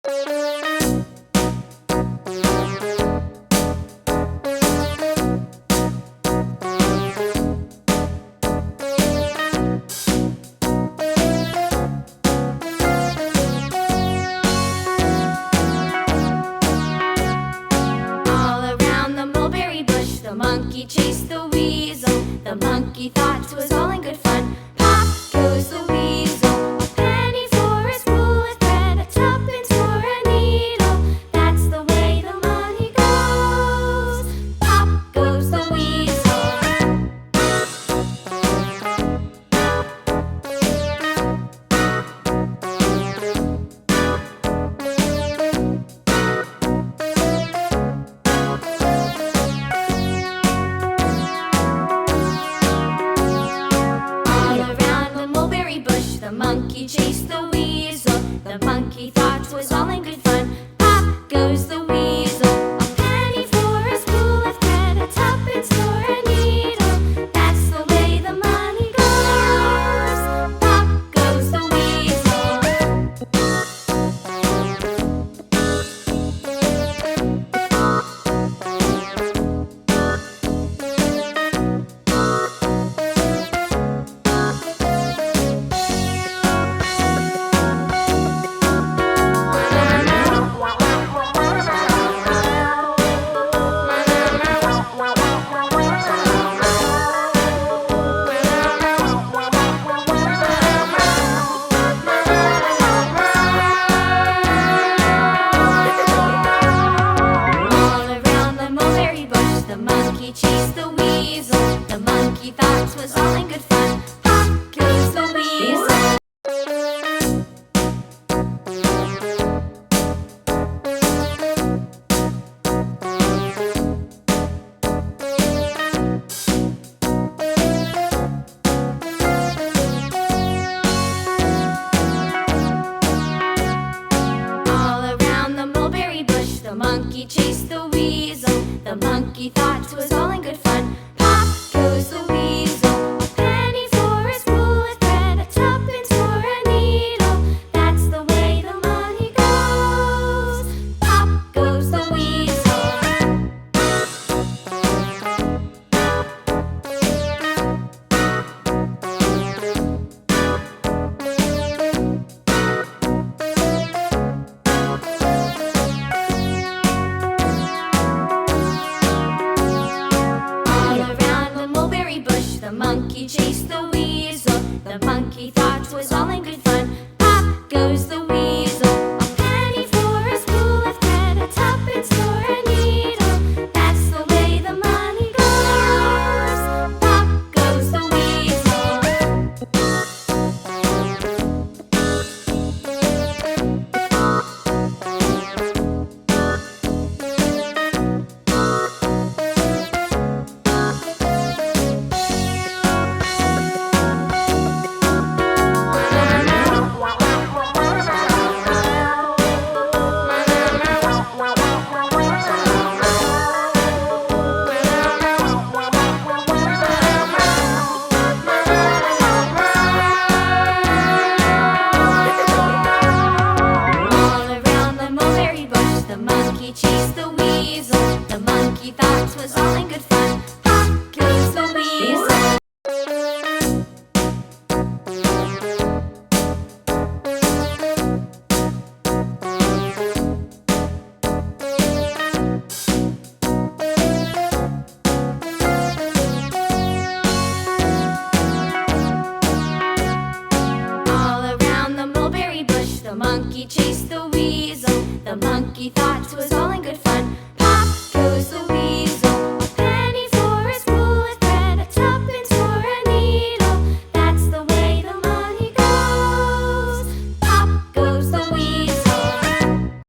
All around the mulberry bush, the monkey chased the weasel. The monkey thought 'twas all in good fun. Pop goes the weasel, a penny for a spool of thread, a tuppence for a needle. That's the way the money goes. Pop goes the weasel. All around the mulberry bush, the monkey chased the weasel. The monkey thought 'twas all in good fun. Pop goes the weasel, a penny for a spool of thread, a tuppence for a needle. That's the way the money goes. Pop goes the weasel. All around the mulberry bush, the monkey chased the weasel. The monkey thought 'twas all in good fun. Pop goes the weasel. All around the mulberry bush, the monkey chased the weasel. The monkey thought 'twas all in good fun. Pop goes the weasel, a penny for a spool of thread, a tuppence for a needle. That's the way the money goes. Pop goes the weasel. All around the mulberry bush, the monkey chased the weasel. The monkey thought 'twas all in good fun. Pop goes the weasel, a penny for a spool of thread, a tuppence for a needle. That's the way the money goes. Pop goes the weasel. All around the mulberry bush, the monkey chased the weasel. The monkey thought 'twas all in good fun. Pop goes the weasel. All around the mulberry bush, the monkey chased the weasel. The monkey thought 'twas all in good fun.